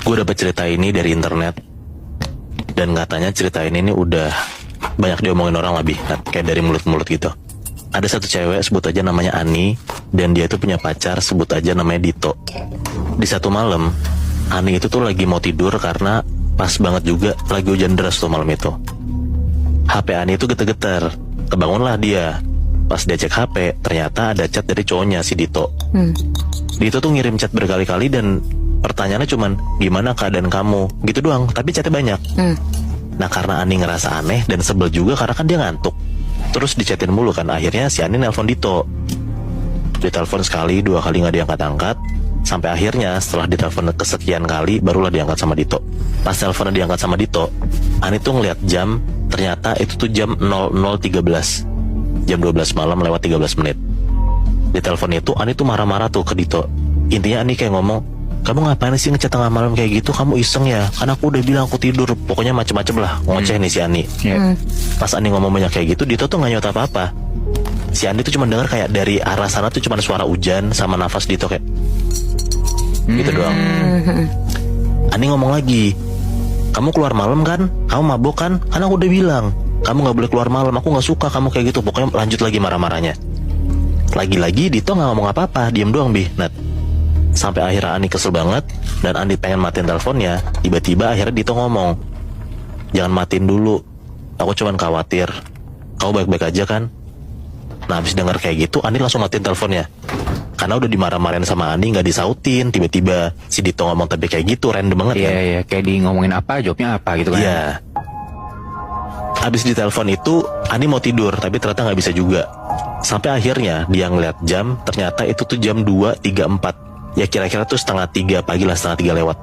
Gue dapet cerita ini dari internet, dan katanya cerita ini nih udah banyak diomongin orang lebih, kayak dari mulut-mulut gitu. Ada satu cewek, sebut aja namanya Ani, dan dia itu punya pacar, sebut aja namanya Dito. Di satu malam, Ani itu tuh lagi mau tidur karena pas banget juga lagi hujan deras tuh malam itu. HP Ani itu getar-getar, kebangunlah dia. Pas dia cek HP, ternyata ada chat dari cowoknya si Dito. Dito tuh ngirim chat berkali-kali dan pertanyaannya cuman gimana keadaan kamu, gitu doang, tapi chatnya banyak. Nah karena Ani ngerasa aneh dan sebel juga karena kan dia ngantuk, terus dichatin mulu kan, akhirnya si Ani nelpon Dito. Ditelepon sekali, dua kali gak diangkat-angkat, sampai akhirnya setelah ditelepon kesekian kali barulah diangkat sama Dito. Pas teleponnya diangkat sama Dito, Ani tuh ngeliat jam, ternyata itu tuh jam 00.13, jam 12 malam lewat 13 menit. Di telepon itu Ani tuh marah-marah tuh ke Dito. Intinya Ani kayak ngomong, kamu ngapain sih ngechat tengah malam kayak gitu, kamu iseng ya, kan aku udah bilang aku tidur. Pokoknya macem-macem lah, ngoceh nih si Ani. Pas Ani ngomong banyak kayak gitu, Dito tuh gak nyota apa-apa. Si Ani tuh cuma denger kayak dari arah sana tuh cuma suara hujan sama nafas Dito kayak gitu doang. Ani ngomong lagi, kamu keluar malam kan, kamu mabuk kan aku udah bilang kamu gak boleh keluar malam, aku gak suka kamu kayak gitu. Pokoknya lanjut lagi marah-marahnya. Lagi-lagi Dito gak ngomong apa-apa, diem doang Nat. Sampai akhirnya Ani kesel banget dan Ani pengen matiin teleponnya. Tiba-tiba akhirnya Dito ngomong, jangan matiin dulu, aku cuman khawatir kamu baik-baik aja kan. Nah habis denger kayak gitu Ani langsung matiin teleponnya, karena udah dimarah-marahin sama Ani gak disautin. Tiba-tiba si Dito ngomong tapi kayak gitu, random banget kan. Iya, kayak di ngomongin apa, jawabnya apa gitu kan. Iya. Habis ditelepon itu Ani mau tidur, tapi ternyata gak bisa juga. Sampai akhirnya dia ngeliat jam, ternyata itu tuh jam 2.34. Ya kira-kira tuh 2:30 pagi lah, 2:30 lewat.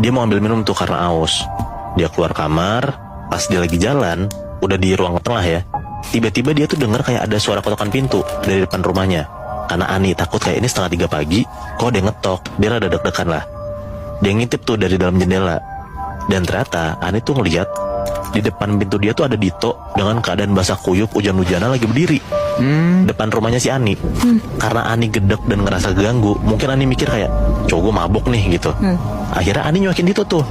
Dia mau ambil minum tuh karena aus. Dia keluar kamar, pas dia lagi jalan, udah di ruang tengah ya, tiba-tiba dia tuh denger kayak ada suara kotokan pintu dari depan rumahnya. Karena Ani takut kayak ini 2:30 pagi, kok ada yang ngetok. Dia rada deg-degan lah. Dia ngintip tuh dari dalam jendela, dan ternyata Ani tuh ngeliat di depan pintu dia tuh ada Dito dengan keadaan basah kuyup, hujan-hujanan lagi berdiri depan rumahnya si Ani. Karena Ani gedek dan ngerasa ganggu, mungkin Ani mikir kayak cowok gue mabuk nih gitu. Akhirnya Ani nyuekin Dito tuh.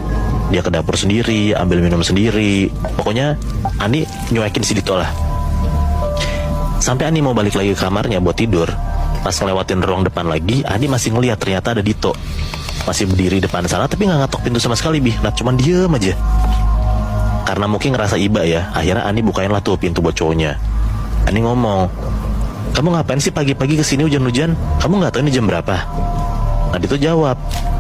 Dia ke dapur sendiri, ambil minum sendiri. Pokoknya Ani nyuekin si Dito lah. Sampai Ani mau balik lagi ke kamarnya buat tidur, pas ngelewatin ruang depan lagi, Ani masih ngeliat ternyata ada Dito masih berdiri depan sana, tapi gak ngetok pintu sama sekali Nah cuman diem aja. Karena mungkin ngerasa iba ya, akhirnya Ani bukain lah tuh pintu buat cowoknya. Ani ngomong, kamu ngapain sih pagi-pagi kesini hujan-hujan? Kamu gak tahu ini jam berapa? Nah Dito jawab,